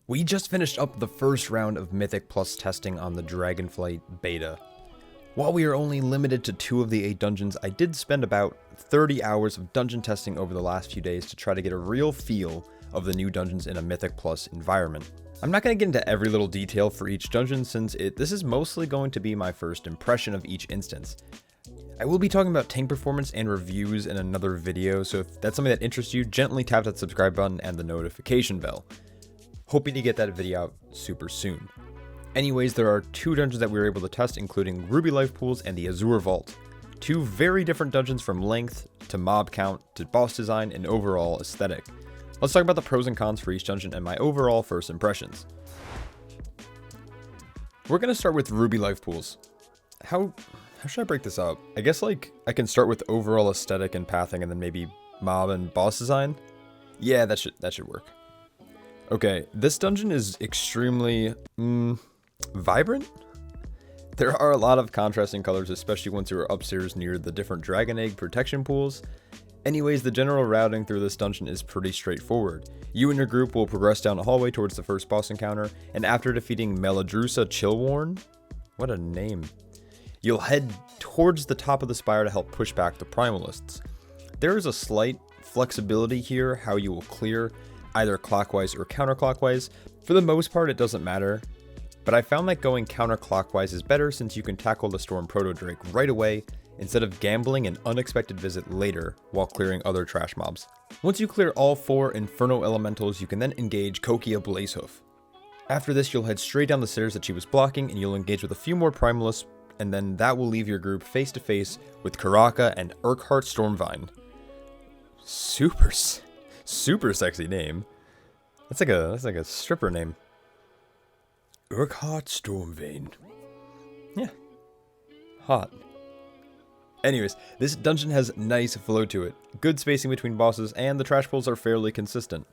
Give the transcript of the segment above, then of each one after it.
We just finished up the first round of Mythic Plus testing on the Dragonflight Beta. While we are only limited to 2 of the 8 dungeons, I did spend about 30 hours of dungeon testing over the last few days to try to get a real feel of the new dungeons in a Mythic Plus environment. I'm not going to get into every little detail for each dungeon since this is mostly going to be my first impression of each instance. I will be talking about tank performance and reviews in another video, so if that's something that interests you, gently tap that subscribe button and the notification bell. Hoping to get that video out super soon. Anyways, there are 2 dungeons that we were able to test, including Ruby Life Pools and the Azure Vault. 2 very different dungeons from length, to mob count, to boss design, and overall aesthetic. Let's talk about the pros and cons for each dungeon and my overall first impressions. We're going to start with Ruby Life Pools. How should I break this up? I guess I can start with overall aesthetic and pathing and then maybe mob and boss design? Yeah, that should work. Okay, this dungeon is extremely vibrant. There are a lot of contrasting colors, especially once you are upstairs near the different dragon egg protection pools. Anyways, the general routing through this dungeon is pretty straightforward. You and your group will progress down a hallway towards the first boss encounter, and after defeating Meladrusa Chillworn, what a name, you'll head towards the top of the spire to help push back the primalists. There is a slight flexibility here how you will clear, either clockwise or counterclockwise. For the most part, it doesn't matter, but I found that going counterclockwise is better since you can tackle the Storm Proto-Drake right away instead of gambling an unexpected visit later while clearing other trash mobs. Once you clear all 4 Inferno Elementals, you can then engage Kokia Blazehoof. After this, you'll head straight down the stairs that she was blocking and you'll engage with a few more primalists, and then that will leave your group face to face with Karaka and Urquhart Stormvine. Super sexy name. That's like a stripper name. Urquhart Stormvine. Yeah. Hot. Anyways, this dungeon has nice flow to it, good spacing between bosses, and the trash pools are fairly consistent.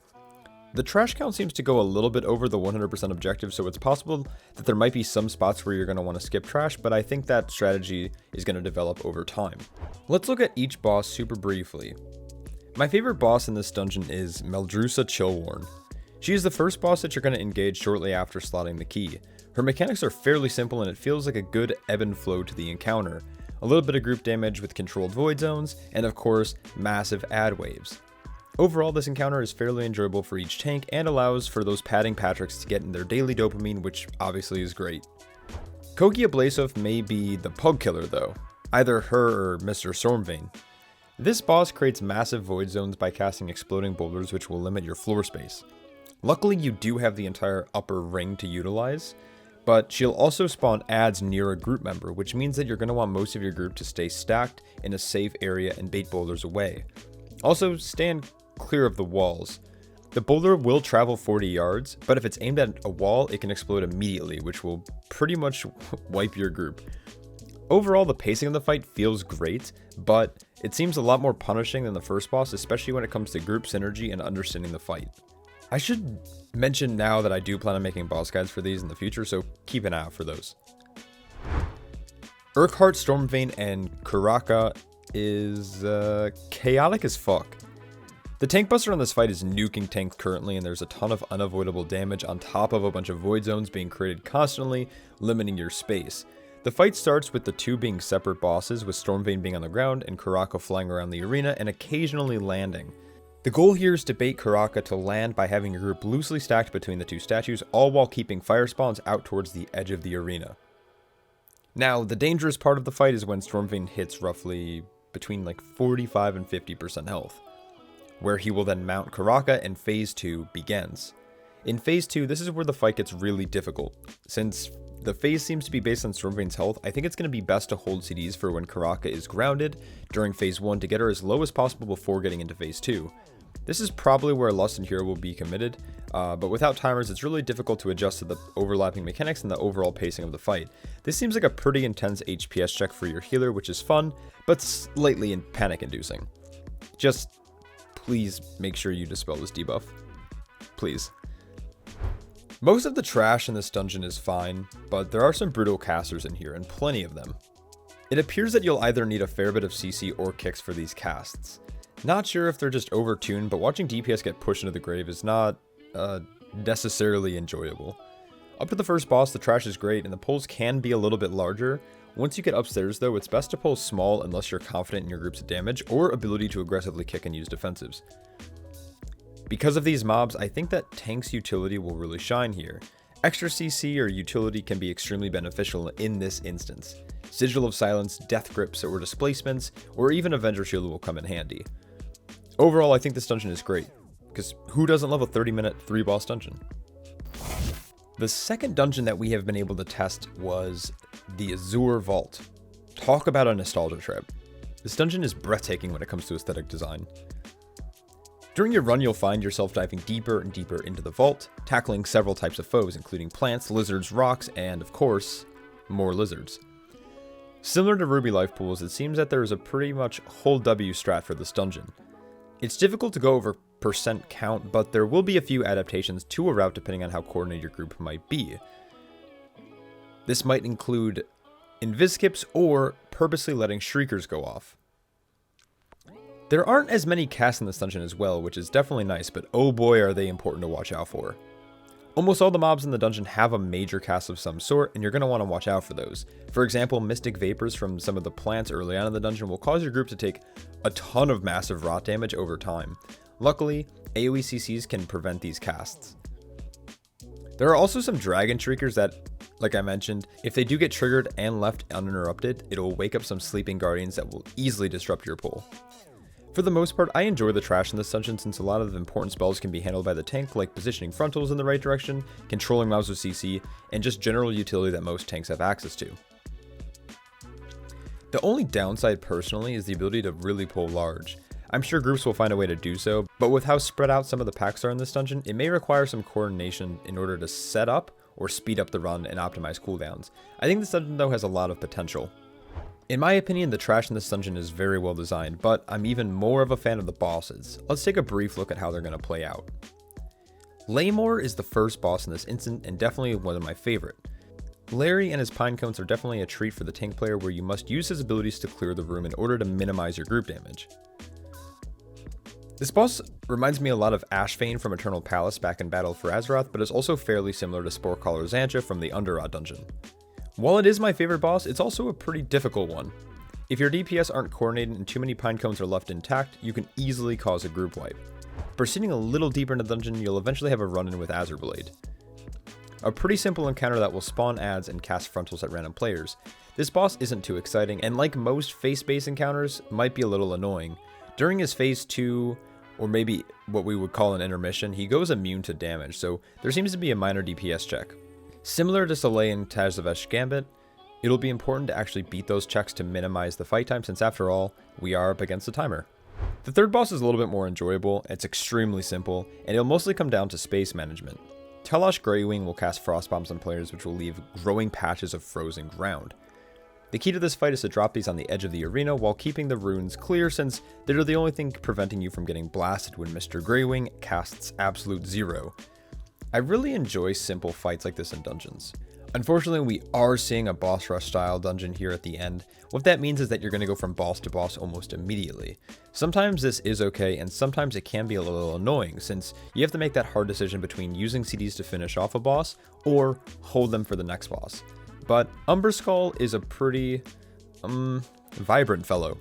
The trash count seems to go a little bit over the 100% objective, so it's possible that there might be some spots where you're going to want to skip trash, but I think that strategy is going to develop over time. Let's look at each boss super briefly. My favorite boss in this dungeon is Meladrusa Chillworn. She is the first boss that you're going to engage shortly after slotting the key. Her mechanics are fairly simple and it feels like a good ebb and flow to the encounter. A little bit of group damage with controlled void zones, and of course, massive ad waves. Overall, this encounter is fairly enjoyable for each tank and allows for those padding Patricks to get in their daily dopamine, which obviously is great. Kokia Blazehoof may be the pug killer though, either her or Mr. Stormvine. This boss creates massive void zones by casting exploding boulders, which will limit your floor space. Luckily, you do have the entire upper ring to utilize, but she'll also spawn adds near a group member, which means that you're going to want most of your group to stay stacked in a safe area and bait boulders away. Also, stand clear of the walls. The boulder will travel 40 yards, but if it's aimed at a wall, it can explode immediately, which will pretty much wipe your group. Overall, the pacing of the fight feels great, but it seems a lot more punishing than the first boss, especially when it comes to group synergy and understanding the fight. I should mention now that I do plan on making boss guides for these in the future, so keep an eye out for those. Urquhart Stormvine and Karaka is chaotic as fuck. The tank buster on this fight is nuking tanks currently, and there's a ton of unavoidable damage on top of a bunch of void zones being created constantly, limiting your space. The fight starts with the 2 being separate bosses, with Stormvine being on the ground and Karaka flying around the arena and occasionally landing. The goal here is to bait Karaka to land by having your group loosely stacked between the 2 statues, all while keeping fire spawns out towards the edge of the arena. Now, the dangerous part of the fight is when Stormvine hits roughly between 45 and 50% health, where he will then mount Karaka and Phase 2 begins. In Phase 2, this is where the fight gets really difficult. Since the phase seems to be based on Stormvine's health, I think it's going to be best to hold CDs for when Karaka is grounded during Phase 1 to get her as low as possible before getting into Phase 2. This is probably where Lust and Hero will be committed, but without timers it's really difficult to adjust to the overlapping mechanics and the overall pacing of the fight. This seems like a pretty intense HPS check for your healer, which is fun, but slightly panic-inducing. Just please make sure you dispel this debuff. Please. Most of the trash in this dungeon is fine, but there are some brutal casters in here, and plenty of them. It appears that you'll either need a fair bit of CC or kicks for these casts. Not sure if they're just overtuned, but watching DPS get pushed into the grave is not necessarily enjoyable. Up to the first boss, the trash is great, and the pulls can be a little bit larger. Once you get upstairs though, it's best to pull small unless you're confident in your group's damage or ability to aggressively kick and use defensives. Because of these mobs, I think that tank's utility will really shine here. Extra CC or utility can be extremely beneficial in this instance. Sigil of Silence, Death Grips, or Displacements, or even Avenger Shield will come in handy. Overall, I think this dungeon is great, because who doesn't love a 30-minute 3-boss dungeon? The second dungeon that we have been able to test was the Azure Vault. Talk about a nostalgia trip. This dungeon is breathtaking when it comes to aesthetic design. During your run, you'll find yourself diving deeper and deeper into the vault, tackling several types of foes, including plants, lizards, rocks, and, of course, more lizards. Similar to Ruby Life Pools, it seems that there is a pretty much whole W strat for this dungeon. It's difficult to go over percent count, but there will be a few adaptations to a route depending on how coordinated your group might be. This might include Invis-skips or purposely letting Shriekers go off. There aren't as many casts in this dungeon as well, which is definitely nice, but oh boy are they important to watch out for. Almost all the mobs in the dungeon have a major cast of some sort, and you're going to want to watch out for those. For example, Mystic Vapors from some of the plants early on in the dungeon will cause your group to take a ton of massive rot damage over time. Luckily, AoE CCs can prevent these casts. There are also some Dragon Shriekers that, like I mentioned, if they do get triggered and left uninterrupted, it'll wake up some sleeping guardians that will easily disrupt your pull. For the most part, I enjoy the trash in this dungeon since a lot of the important spells can be handled by the tank, like positioning frontals in the right direction, controlling mobs with CC, and just general utility that most tanks have access to. The only downside personally is the ability to really pull large. I'm sure groups will find a way to do so, but with how spread out some of the packs are in this dungeon, it may require some coordination in order to set up or speed up the run and optimize cooldowns. I think this dungeon though has a lot of potential. In my opinion, the trash in this dungeon is very well designed, but I'm even more of a fan of the bosses. Let's take a brief look at how they're going to play out. Laymore is the first boss in this instant and definitely one of my favorite. Larry and his pine cones are definitely a treat for the tank player where you must use his abilities to clear the room in order to minimize your group damage. This boss reminds me a lot of Ashvane from Eternal Palace back in Battle for Azeroth, but is also fairly similar to Sporecaller Xantcha from the Underrot dungeon. While it is my favorite boss, it's also a pretty difficult one. If your DPS aren't coordinated and too many pine cones are left intact, you can easily cause a group wipe. Proceeding a little deeper into the dungeon, you'll eventually have a run-in with Azure Blade. A pretty simple encounter that will spawn adds and cast frontals at random players. This boss isn't too exciting, and like most phase-based encounters, might be a little annoying. During his phase 2, or maybe what we would call an intermission, he goes immune to damage, so there seems to be a minor DPS check. Similar to Soleil and Taz'Avesh Gambit, it'll be important to actually beat those checks to minimize the fight time since after all, we are up against the timer. The third boss is a little bit more enjoyable, it's extremely simple, and it'll mostly come down to space management. Telosh Greywing will cast frost bombs on players which will leave growing patches of frozen ground. The key to this fight is to drop these on the edge of the arena while keeping the runes clear since they're the only thing preventing you from getting blasted when Mr. Greywing casts absolute zero. I really enjoy simple fights like this in dungeons. Unfortunately, we are seeing a boss rush style dungeon here at the end. What that means is that you're going to go from boss to boss almost immediately. Sometimes this is okay, and sometimes it can be a little annoying since you have to make that hard decision between using CDs to finish off a boss or hold them for the next boss. But Umberskull is a pretty vibrant fellow.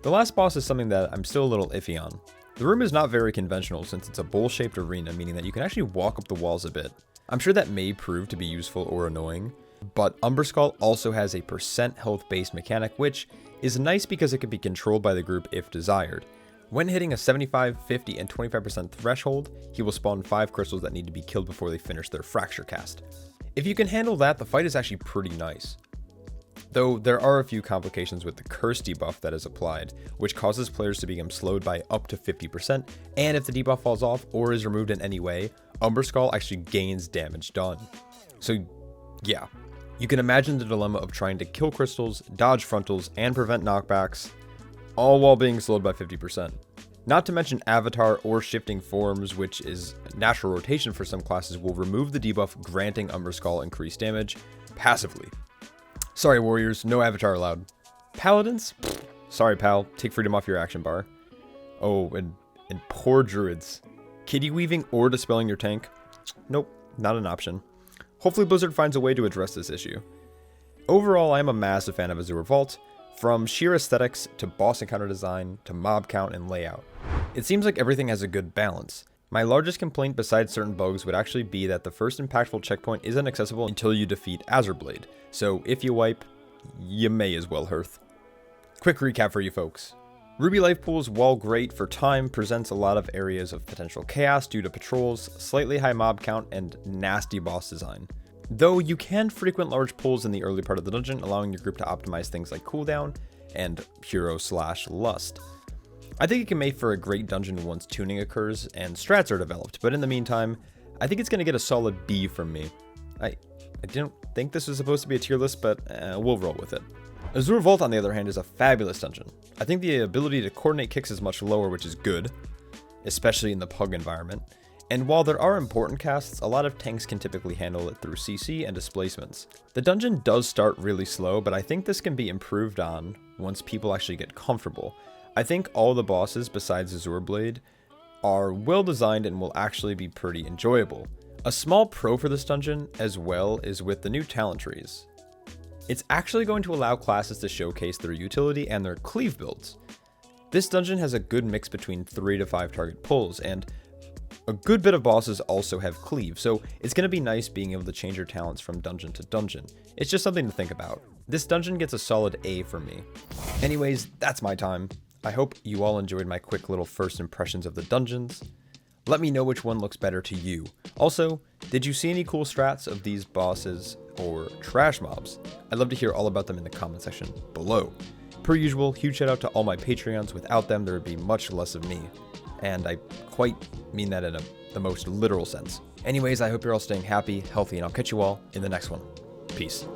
The last boss is something that I'm still a little iffy on. The room is not very conventional since it's a bowl-shaped arena, meaning that you can actually walk up the walls a bit. I'm sure that may prove to be useful or annoying, but Umberskull also has a percent health based mechanic, which is nice because it can be controlled by the group if desired. When hitting a 75, 50, and 25% threshold, he will spawn 5 crystals that need to be killed before they finish their fracture cast. If you can handle that, the fight is actually pretty nice. Though there are a few complications with the curse debuff that is applied, which causes players to become slowed by up to 50%, and if the debuff falls off or is removed in any way, Umberskull actually gains damage done. So yeah, you can imagine the dilemma of trying to kill crystals, dodge frontals, and prevent knockbacks, all while being slowed by 50%. Not to mention Avatar or Shifting Forms, which is natural rotation for some classes, will remove the debuff granting Umberskull increased damage passively. Sorry warriors, no Avatar allowed. Paladins? Sorry pal, take freedom off your action bar. Oh, and poor druids. Kitty weaving or dispelling your tank? Nope, not an option. Hopefully Blizzard finds a way to address this issue. Overall, I am a massive fan of Azure Vault, from sheer aesthetics to boss encounter design to mob count and layout. It seems like everything has a good balance. My largest complaint besides certain bugs would actually be that the first impactful checkpoint isn't accessible until you defeat Azure Blade, so if you wipe, you may as well hearth. Quick recap for you folks. Ruby life pools, while great for time, presents a lot of areas of potential chaos due to patrols, slightly high mob count, and nasty boss design. Though you can frequent large pools in the early part of the dungeon, allowing your group to optimize things like cooldown and hero/lust. I think it can make for a great dungeon once tuning occurs and strats are developed, but in the meantime, I think it's going to get a solid B from me. I didn't think this was supposed to be a tier list, but we'll roll with it. Azure Vault, on the other hand, is a fabulous dungeon. I think the ability to coordinate kicks is much lower, which is good, especially in the pug environment. And while there are important casts, a lot of tanks can typically handle it through CC and displacements. The dungeon does start really slow, but I think this can be improved on once people actually get comfortable. I think all the bosses besides Azure Blade are well designed and will actually be pretty enjoyable. A small pro for this dungeon as well is with the new talent trees. It's actually going to allow classes to showcase their utility and their cleave builds. This dungeon has a good mix between 3 to 5 target pulls, and a good bit of bosses also have cleave, so it's going to be nice being able to change your talents from dungeon to dungeon. It's just something to think about. This dungeon gets a solid A from me. Anyways, that's my time. I hope you all enjoyed my quick little first impressions of the dungeons. Let me know which one looks better to you. Also, did you see any cool strats of these bosses or trash mobs? I'd love to hear all about them in the comment section below. Per usual, huge shout out to all my Patreons. Without them, there would be much less of me. And I quite mean that in the most literal sense. Anyways, I hope you're all staying happy, healthy, and I'll catch you all in the next one. Peace.